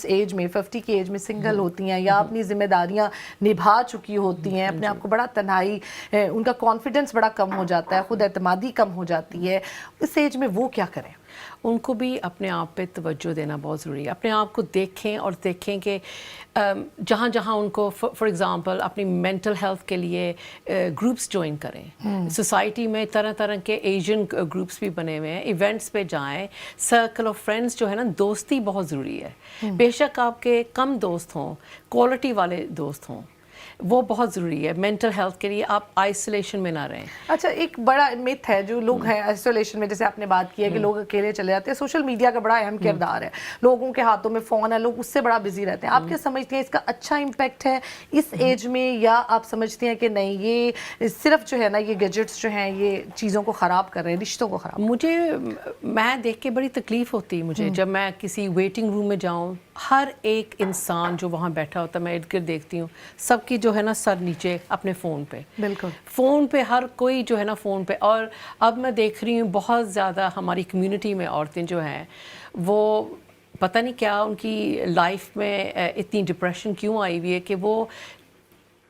[SPEAKER 1] ایج میں 50 کی ایج میں سنگل ہوتی ہیں, یا اپنی ذمہ داریاں نبھا چکی ہوتی ہیں, اپنے آپ کو بڑا تنہائی, ان کا کانفیڈنس بڑا کم ہو جاتا ہے, خود اعتمادی کم ہو جاتی ہے, اس ایج میں وہ کیا کریں؟
[SPEAKER 2] ان کو بھی اپنے آپ پہ توجہ دینا بہت ضروری ہے. اپنے آپ کو دیکھیں, اور دیکھیں کہ جہاں جہاں ان کو فار ایگزامپل اپنی مینٹل ہیلتھ کے لیے گروپس جوائن کریں. سوسائٹی میں طرح طرح کے ایشین گروپس بھی بنے ہوئے ہیں, ایونٹس پہ جائیں. سرکل آف فرینڈس جو ہے نا, دوستی بہت ضروری ہے. بے شک آپ کے کم دوست ہوں, کوالٹی والے دوست ہوں, وہ بہت ضروری ہے مینٹل ہیلتھ کے لیے. آپ آئسولیشن میں نہ رہیں.
[SPEAKER 1] اچھا, ایک بڑا میتھ ہے جو لوگ ہیں آئسولیشن میں, جیسے آپ نے بات کی ہے کہ لوگ اکیلے چلے جاتے ہیں. سوشل میڈیا کا بڑا اہم کردار ہے, لوگوں کے ہاتھوں میں فون ہے, لوگ اس سے بڑا بزی رہتے ہیں. آپ کیا سمجھتے ہیں اس کا اچھا امپیکٹ ہے اس ایج میں, یا آپ سمجھتے ہیں کہ نہیں یہ صرف جو ہے نا یہ گیجٹس جو ہیں یہ چیزوں کو خراب کر رہے ہیں, رشتوں کو خراب؟
[SPEAKER 2] میں دیکھ کے بڑی تکلیف ہوتی ہے مجھے جب میں کسی ویٹنگ روم میں جاؤں. ہر ایک انسان جو وہاں بیٹھا ہوتا ہے, میں ارد گرد دیکھتی ہوں, سب کی جو ہے نا سر نیچے اپنے فون پہ.
[SPEAKER 1] بالکل
[SPEAKER 2] فون پہ, ہر کوئی جو ہے نا فون پہ. اور اب میں دیکھ رہی ہوں بہت زیادہ ہماری کمیونٹی میں عورتیں جو ہیں وہ پتہ نہیں کیا ان کی لائف میں اتنی ڈپریشن کیوں آئی ہوئی ہے کہ وہ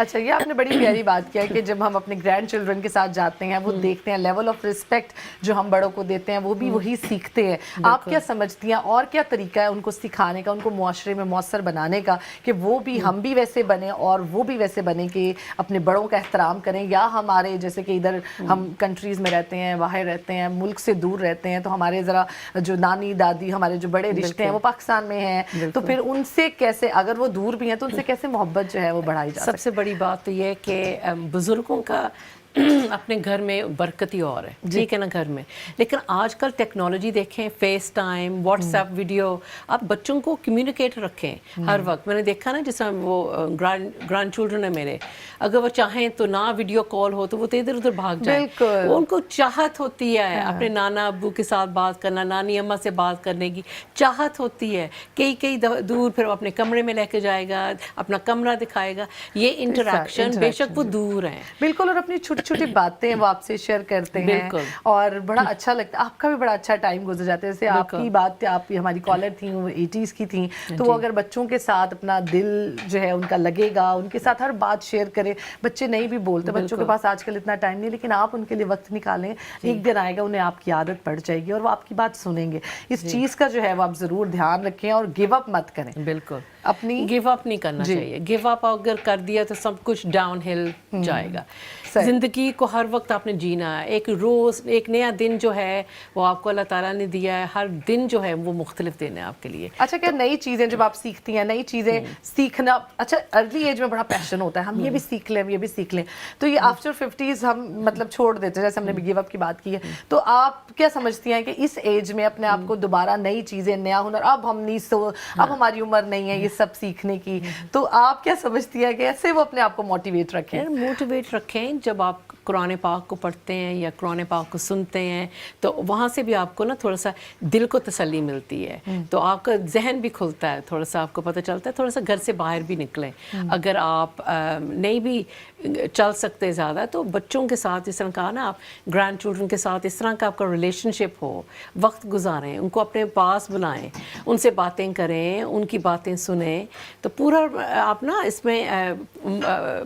[SPEAKER 1] اچھا یہ آپ نے بڑی پیاری بات کیا ہے کہ جب ہم اپنے گرینڈ چلڈرن کے ساتھ جاتے ہیں وہ دیکھتے ہیں لیول آف رسپیکٹ جو ہم بڑوں کو دیتے ہیں وہ بھی وہی سیکھتے ہیں. آپ کیا سمجھتی ہیں اور کیا طریقہ ہے ان کو سکھانے کا, ان کو معاشرے میں مؤثر بنانے کا کہ وہ بھی ہم بھی ویسے بنیں اور وہ بھی ویسے بنیں کہ اپنے بڑوں کا احترام کریں, یا ہمارے جیسے کہ ادھر ہم کنٹریز میں رہتے ہیں, باہر رہتے ہیں, ملک سے دور رہتے ہیں, تو ہمارے ذرا جو نانی دادی ہمارے جو بڑے رشتے ہیں وہ پاکستان میں ہیں, تو پھر ان سے کیسے اگر وہ دور بھی ہیں تو ان سے کیسے محبت جو ہے وہ بڑھائی جا سکتی ہے؟
[SPEAKER 2] سب سے بڑی بات تو یہ ہے کہ بزرگوں کا اپنے گھر میں برکت ہی اور ہے, ٹھیک ہے نا گھر میں, لیکن آج کل ٹیکنالوجی دیکھیں, FaceTime, WhatsApp video, آپ بچوں کو کمیونیکیٹ رکھیں ہر وقت. میں نے دیکھا نا جس طرح وہ گرانڈ چلڈرن ہیں میرے, اگر وہ چاہیں تو نہ ویڈیو کال ہو تو وہ تو ادھر ادھر بھاگ جائیں. وہ ان کو چاہت ہوتی ہے اپنے نانا ابو کے ساتھ بات کرنا, نانی اماں سے بات کرنے کی چاہت ہوتی ہے. کئی دور پھر وہ اپنے کمرے میں لے کے جائے گا, اپنا کمرہ دکھائے گا. یہ انٹریکشن بے شک وہ دور ہیں
[SPEAKER 1] بالکل, اور اپنی چھوٹی چھوٹی باتیں وہ آپ سے شیئر کرتے ہیں اور بڑا اچھا لگتا ہے. آپ کا بھی بڑا اچھا ٹائم گزر جاتا ہے. جیسے آپ کی بات, آپ ہماری کالر تھیں وہ 80s کی تھیں, تو وہ اگر بچوں کے ساتھ اپنا دل جو ہے ان کا لگے گا, ان کے ساتھ ہر بات شیئر کرے. بچے نہیں بھی بولتے, بچوں کے پاس آج کل اتنا ٹائم نہیں, لیکن آپ ان کے لیے وقت نکالیں, ایک دن آئے گا انہیں آپ کی عادت پڑ جائے گی اور وہ آپ کی بات سنیں گے. اس چیز کا جو ہے وہ آپ ضرور دھیان رکھیں اور گیو اپ مت کریں.
[SPEAKER 2] بالکل
[SPEAKER 1] اپنی
[SPEAKER 2] گیو اپ نہیں کرنا چاہیے. گیو اپ اگر کر دیا تو سب کچھ ڈاؤن ہل جائے گا. زندگی کو ہر وقت آپ نے جینا ہے. ایک روز ایک نیا دن جو ہے وہ آپ کو اللہ تعالیٰ نے دیا ہے. ہر دن جو ہے وہ مختلف دن ہے آپ کے لیے.
[SPEAKER 1] اچھا کیا نئی چیزیں جب آپ سیکھتی ہیں, نئی چیزیں سیکھنا, اچھا ارلی ایج میں بڑا پیشن ہوتا ہے ہم یہ بھی سیکھ لیں, ہم یہ بھی سیکھ لیں, تو یہ آفٹر 50s ہم مطلب چھوڑ دیتے ہیں, جیسے ہم نے گیو اپ کی بات کی ہے. تو آپ کیا سمجھتی ہیں کہ اس ایج میں اپنے آپ کو دوبارہ نئی چیزیں, نیا ہنر, اب ہم نہیں اب ہماری عمر نہیں ہے یہ سب سیکھنے کی, تو آپ کیا سمجھتی ہیں کہ ایسے وہ اپنے آپ کو موٹیویٹ رکھیں؟
[SPEAKER 2] موٹیویٹ رکھیں. جب آپ قرآن پاک کو پڑھتے ہیں یا قرآن پاک کو سنتے ہیں تو وہاں سے بھی آپ کو نا تھوڑا سا دل کو تسلی ملتی ہے, تو آپ کا ذہن بھی کھلتا ہے, تھوڑا سا آپ کو پتہ چلتا ہے, تھوڑا سا گھر سے باہر بھی نکلیں. اگر آپ نہیں بھی چل سکتے زیادہ تو بچوں کے ساتھ, اس طرح کہا نا آپ گرینڈ چلڈرن کے ساتھ اس طرح کا آپ کا ریلیشن شپ ہو, وقت گزاریں, ان کو اپنے پاس بلائیں, ان سے باتیں کریں, ان کی باتیں سنیں, تو پورا آپ نا اس میں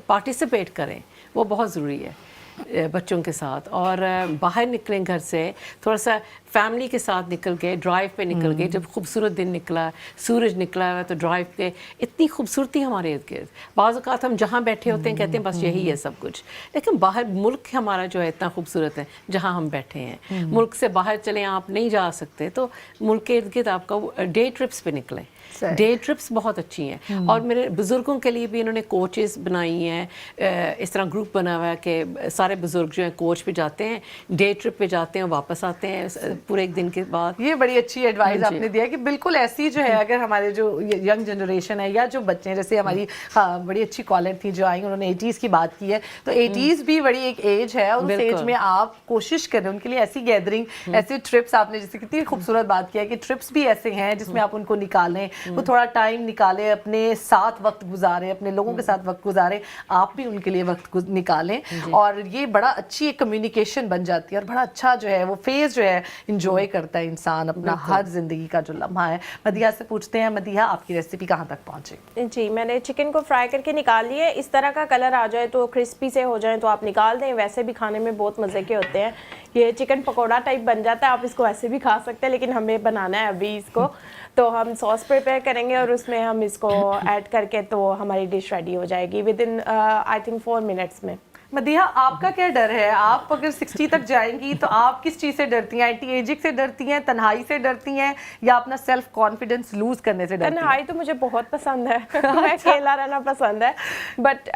[SPEAKER 2] پارٹیسپیٹ کریں. وہ بہت ضروری ہے بچوں کے ساتھ. اور باہر نکلیں گھر سے, تھوڑا سا فیملی کے ساتھ نکل گئے, ڈرائیو پہ نکل گئے. جب خوبصورت دن نکلا, سورج نکلا ہوا تو ڈرائیو پہ اتنی خوبصورتی ہمارے ارد گرد. بعض اوقات ہم جہاں بیٹھے ہوتے ہیں کہتے ہیں بس یہی ہے سب کچھ, لیکن باہر ملک ہمارا جو ہے اتنا خوبصورت ہے جہاں ہم بیٹھے ہیں. ملک سے باہر چلیں, آپ نہیں جا سکتے تو ملک کے ارد گرد آپ کا ڈے ٹرپس پہ نکلیں. ڈے ٹرپس بہت اچھی ہیں. اور میرے بزرگوں کے لیے بھی انہوں نے کوچز بنائی ہیں, اس طرح گروپ بنا ہوا ہے کہ سارے بزرگ جو ہیں کوچ پہ جاتے ہیں, ڈے ٹرپ پہ جاتے ہیں, واپس آتے ہیں پورے ایک دن کے بعد.
[SPEAKER 1] یہ بڑی اچھی ایڈوائز آپ نے دیا کہ بالکل ایسی جو ہے اگر ہمارے جو ینگ جنریشن ہے یا جو بچے ہیں, جیسے ہماری بڑی اچھی کالر تھی جو آئی, انہوں نے 80s کی بات کی ہے, تو 80s بھی بڑی ایک ایج ہے, اور اس ایج میں آپ کوشش کریں ان کے لیے ایسی گیدرنگ, ایسے ٹرپس. آپ نے جیسے کتنی خوبصورت بات کیا کہ ٹرپس بھی ایسے ہیں جس میں آپ ان کو نکالیں, وہ تھوڑا ٹائم نکالیں, اپنے ساتھ وقت گزاریں, اپنے لوگوں کے ساتھ وقت گزاریں, آپ بھی ان کے لیے وقت نکالیں, اور یہ بڑا اچھی ایک کمیونیکیشن بن جاتی ہے, اور بڑا اچھا جو ہے وہ فیز جو ہے انجوائے کرتا ہے انسان اپنا ہر زندگی کا جو لمحہ ہے. مدیحہ سے پوچھتے ہیں, مدیحہ آپ کی ریسیپی کہاں تک پہنچے؟
[SPEAKER 3] جی میں نے چکن کو فرائی کر کے نکال لیے. اس طرح کا کلر آ جائے تو کرسپی سے ہو جائیں تو آپ نکال دیں. ویسے بھی کھانے میں بہت مزے کے ہوتے ہیں. یہ چکن پکوڑا ٹائپ بن جاتا ہے, آپ اس کو ایسے بھی کھا سکتے ہیں, لیکن ہمیں بنانا ہے ابھی اس کو, تو ہم سوس پریپیئر کریں گے اور اس میں ہم اس کو ایڈ کر کے تو ہماری ڈش ریڈی ہو جائے گی with in I think 4 minutes میں.
[SPEAKER 1] مدیحہ آپ کا کیا ڈر ہے؟ آپ اگر 60 تک جائیں گی تو آپ کس چیز سے ڈرتی ہیں؟ اینٹی ایجنگ سے ڈرتی ہیں, تنہائی سے ڈرتی ہیں, یا اپنا سیلف کانفیڈنس لوز کرنے سے ڈرتی ہیں؟
[SPEAKER 3] تنہائی تو مجھے بہت پسند ہے, میں اکیلا رہنا پسند ہے, بٹ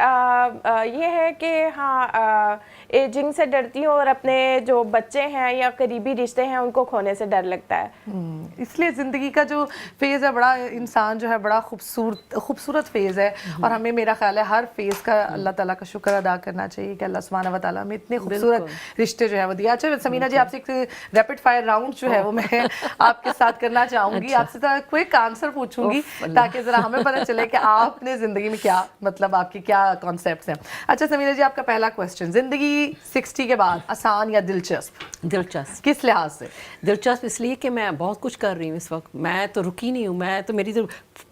[SPEAKER 3] یہ ہے کہ ہاں ایجنگ سے ڈرتی ہوں, اور اپنے جو بچے ہیں یا قریبی رشتے ہیں ان کو کھونے سے ڈر لگتا ہے.
[SPEAKER 1] اس لیے زندگی کا جو فیز ہے بڑا انسان جو ہے بڑا خوبصورت فیز ہے, اور ہمیں میرا خیال ہے ہر فیز کا اللہ تعالیٰ کا شکر ادا کرنا چاہیے کہ اللہ سبحانہ و تعالیٰ میں اتنے خوبصورت رشتے جو ہے وہ دیا. اچھا سمینہ جی, آپ سے ایک ریپڈ فائر راؤنڈ جو ہے وہ میں آپ کے ساتھ کرنا چاہوں گی. آپ سے کوئک آنسر پوچھوں گی تاکہ ذرا ہمیں پتہ چلے کہ آپ نے زندگی میں کیا, مطلب آپ کے کیا کانسیپٹس ہیں. اچھا سمینہ جی, آپ کا پہلا کوسچن, زندگی 60 کے بعد آسان یا دلچسپ؟
[SPEAKER 2] دلچسپ.
[SPEAKER 1] کس لحاظ سے
[SPEAKER 2] دلچسپ اس لیے کہ میں بہت کچھ کر رہی ہوں اس وقت, میں تو رکی نہیں ہوں, میں تو میری تو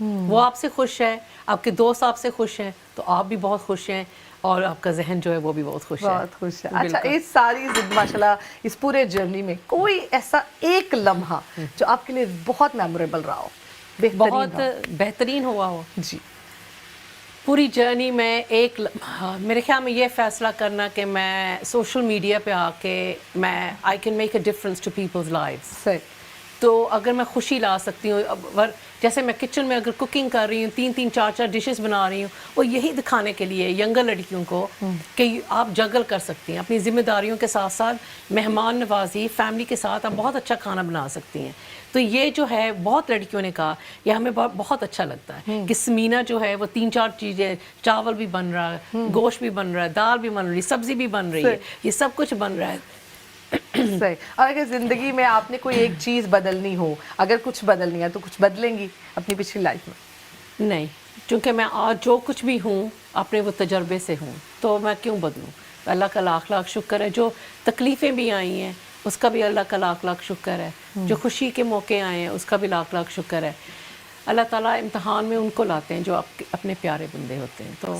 [SPEAKER 2] وہ آپ سے خوش ہے, آپ کے دوست آپ سے خوش ہیں, تو آپ بھی بہت خوش ہیں, اور آپ کا ذہن جو ہے وہ بھی بہت خوش ہے.
[SPEAKER 1] بہت خوش ہے. اچھا, اس ساری ماشاءاللہ اس پورے جرنی میں کوئی ایسا ایک لمحہ جو آپ کے لیے بہت میموریبل رہا ہو,
[SPEAKER 2] بہت بہترین ہوا ہو؟
[SPEAKER 1] جی,
[SPEAKER 2] پوری جرنی میں ایک میرے خیال میں یہ فیصلہ کرنا کہ میں سوشل میڈیا پہ آ کے میں I can make a difference to people's lives.
[SPEAKER 1] صحیح.
[SPEAKER 2] تو اگر میں خوشی لا سکتی ہوں, جیسے میں کچن میں اگر کوکنگ کر رہی ہوں, 3 4 ڈشز بنا رہی ہوں, وہ یہی دکھانے کے لیے ینگر لڑکیوں کو کہ آپ جگل کر سکتی ہیں اپنی ذمہ داریوں کے ساتھ ساتھ مہمان نوازی, فیملی کے ساتھ آپ بہت اچھا کھانا بنا سکتی ہیں. تو یہ جو ہے بہت لڑکیوں نے کہا, یہ ہمیں بہت اچھا لگتا ہے کہ سمینہ جو ہے وہ 3 4 چیزیں, چاول بھی بن رہا ہے, گوشت بھی بن رہا ہے, دال بھی بن رہی ہے, سبزی بھی بن رہی ہے, یہ سب کچھ بن رہا ہے.
[SPEAKER 1] صحیح. اور اگر زندگی میں آپ نے کوئی ایک چیز بدلنی ہو, اگر کچھ بدلنی ہے تو کچھ بدلیں گی اپنی پچھلی لائف میں؟
[SPEAKER 2] نہیں, چونکہ میں آج جو کچھ بھی ہوں اپنے وہ تجربے سے ہوں, تو میں کیوں بدلوں. اللہ کا لاکھ لاکھ شکر ہے, جو تکلیفیں بھی آئی ہیں اس کا بھی اللہ کا لاکھ لاکھ شکر ہے, جو خوشی کے موقع آئے ہیں اس کا بھی لاکھ لاکھ شکر ہے. اللہ تعالیٰ امتحان میں ان کو لاتے ہیں جو اپنے پیارے بندے ہوتے ہیں. تو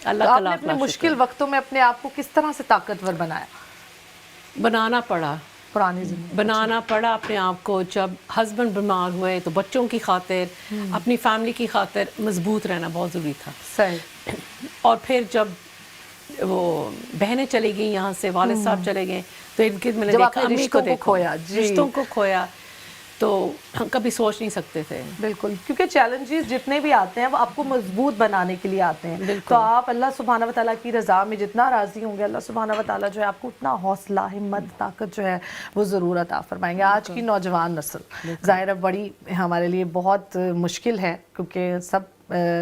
[SPEAKER 2] اللہ کا
[SPEAKER 1] آپ نے
[SPEAKER 2] لاکھ
[SPEAKER 1] اپنے
[SPEAKER 2] لاکھ
[SPEAKER 1] مشکل
[SPEAKER 2] شکر.
[SPEAKER 1] وقتوں میں اپنے آپ کو کس طرح سے طاقتور بنایا؟
[SPEAKER 2] بنانا پڑا,
[SPEAKER 1] پرانی زندگی
[SPEAKER 2] بنانا پڑا اپنے آپ کو. جب ہسبینڈ بیمار ہوئے تو بچوں کی خاطر, اپنی فیملی کی خاطر مضبوط رہنا بہت ضروری تھا.
[SPEAKER 1] صحیح.
[SPEAKER 2] اور پھر جب وہ بہنیں چلی گئیں یہاں سے, والد صاحب چلے گئے, تو ارد گرد میں نے دیکھا امی کو دیکھو, رشتوں کو کھویا, تو ہم کبھی سوچ نہیں سکتے تھے.
[SPEAKER 1] بالکل, کیونکہ چیلنجز جتنے بھی آتے ہیں وہ آپ کو مضبوط بنانے کے لیے آتے ہیں. تو آپ اللہ سبحانہ و تعالیٰ کی رضا میں جتنا راضی ہوں گے, اللہ سبحانہ و تعالیٰ جو ہے آپ کو اتنا حوصلہ, ہمت, طاقت جو ہے وہ ضرور عطا فرمائیں گے. آج کی نوجوان نسل ظاہر ہے بڑی ہمارے لیے بہت مشکل ہے, کیونکہ سب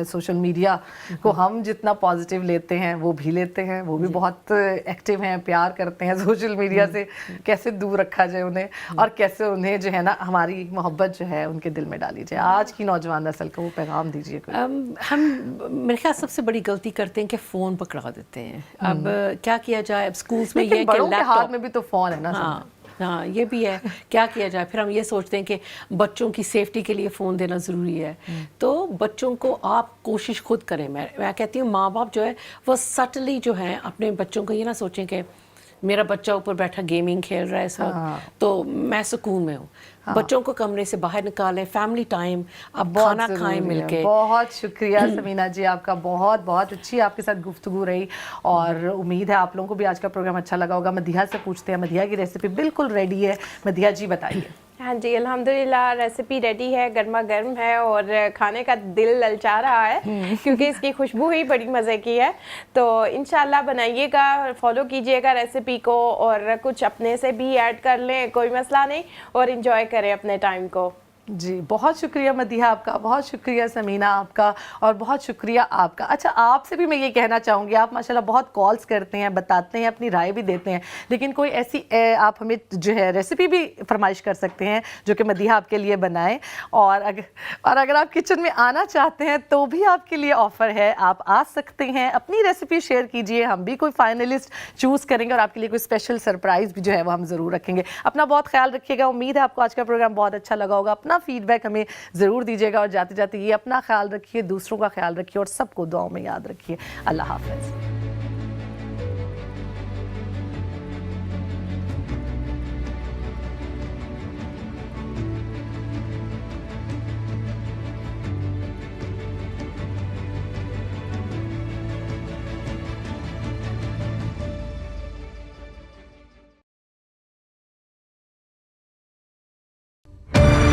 [SPEAKER 1] سوشل میڈیا کو ہم جتنا پازیٹیو لیتے ہیں وہ بھی لیتے ہیں, وہ بھی بہت ایکٹیو ہیں, پیار کرتے ہیں سوشل میڈیا سے. کیسے دور رکھا جائے انہیں, اور کیسے انہیں جو ہے نا ہماری محبت جو ہے ان کے دل میں ڈالی جائے. آج کی نوجوان نسل کو وہ پیغام دیجیے.
[SPEAKER 2] ہم میرے خیال سب سے بڑی غلطی کرتے ہیں کہ فون پکڑا دیتے ہیں. اب کیا کیا جائے, اب اسکولس میں یہ
[SPEAKER 1] بڑوں کے ہاتھ میں بھی تو فون ہے نا.
[SPEAKER 2] ہاں یہ بھی ہے, کیا کیا جائے. پھر ہم یہ سوچتے ہیں کہ بچوں کی سیفٹی کے لیے فون دینا ضروری ہے, تو بچوں کو آپ کوشش خود کریں. میں کہتی ہوں ماں باپ جو ہے وہ سٹلی جو ہے اپنے بچوں کو یہ نہ سوچیں کہ میرا بچہ اوپر بیٹھا گیمنگ کھیل رہا ہے اس وقت تو میں سکون میں ہوں. بچوں کو کمرے سے باہر نکالیں, فیملی ٹائم, اب کھانا کھائیں مل کے.
[SPEAKER 1] بہت شکریہ سمینہ جی آپ کا, بہت بہت اچھی آپ کے ساتھ گفتگو رہی, اور امید ہے آپ لوگوں کو بھی آج کا پروگرام اچھا لگا ہوگا. مدیحہ سے پوچھتے ہیں, مدیحہ کی ریسیپی بالکل ریڈی ہے. مدیحہ جی بتائیے.
[SPEAKER 3] ہاں جی, الحمدللہ ریسیپی ریڈی ہے, گرما گرم ہے, اور کھانے کا دل للچا رہا ہے کیونکہ اس کی خوشبو ہی بڑی مزے کی ہے. تو انشاءاللہ بنائیے گا, فالو کیجئے گا ریسیپی کو, اور کچھ اپنے سے بھی ایڈ کر لیں, کوئی مسئلہ نہیں, اور انجوائے کریں اپنے ٹائم کو.
[SPEAKER 1] جی بہت شکریہ مدیحہ آپ کا, بہت شکریہ سمینہ آپ کا, اور بہت شکریہ آپ کا. اچھا آپ سے بھی میں یہ کہنا چاہوں گی, آپ ماشاءاللہ بہت کالز کرتے ہیں, بتاتے ہیں, اپنی رائے بھی دیتے ہیں, لیکن کوئی ایسی آپ ہمیں جو ہے ریسیپی بھی فرمائش کر سکتے ہیں جو کہ مدیحہ آپ کے لیے بنائیں. اور اگر آپ کچن میں آنا چاہتے ہیں تو بھی آپ کے لیے آفر ہے, آپ آ سکتے ہیں, اپنی ریسیپی شیئر کیجئے, ہم بھی کوئی فائنلسٹ چوز کریں گے اور آپ کے لیے کوئی اسپیشل سرپرائز بھی جو ہے وہ ہم ضرور رکھیں گے. اپنا بہت خیال رکھیے گا. امید ہے آپ کو آج کا پروگرام بہت اچھا لگا ہوگا. اپنا فیڈ بیک ہمیں ضرور دیجیے گا, اور جاتے جاتے یہ اپنا خیال رکھیے, دوسروں کا خیال رکھیے, اور سب کو دعاؤں میں یاد رکھیے. اللہ حافظ.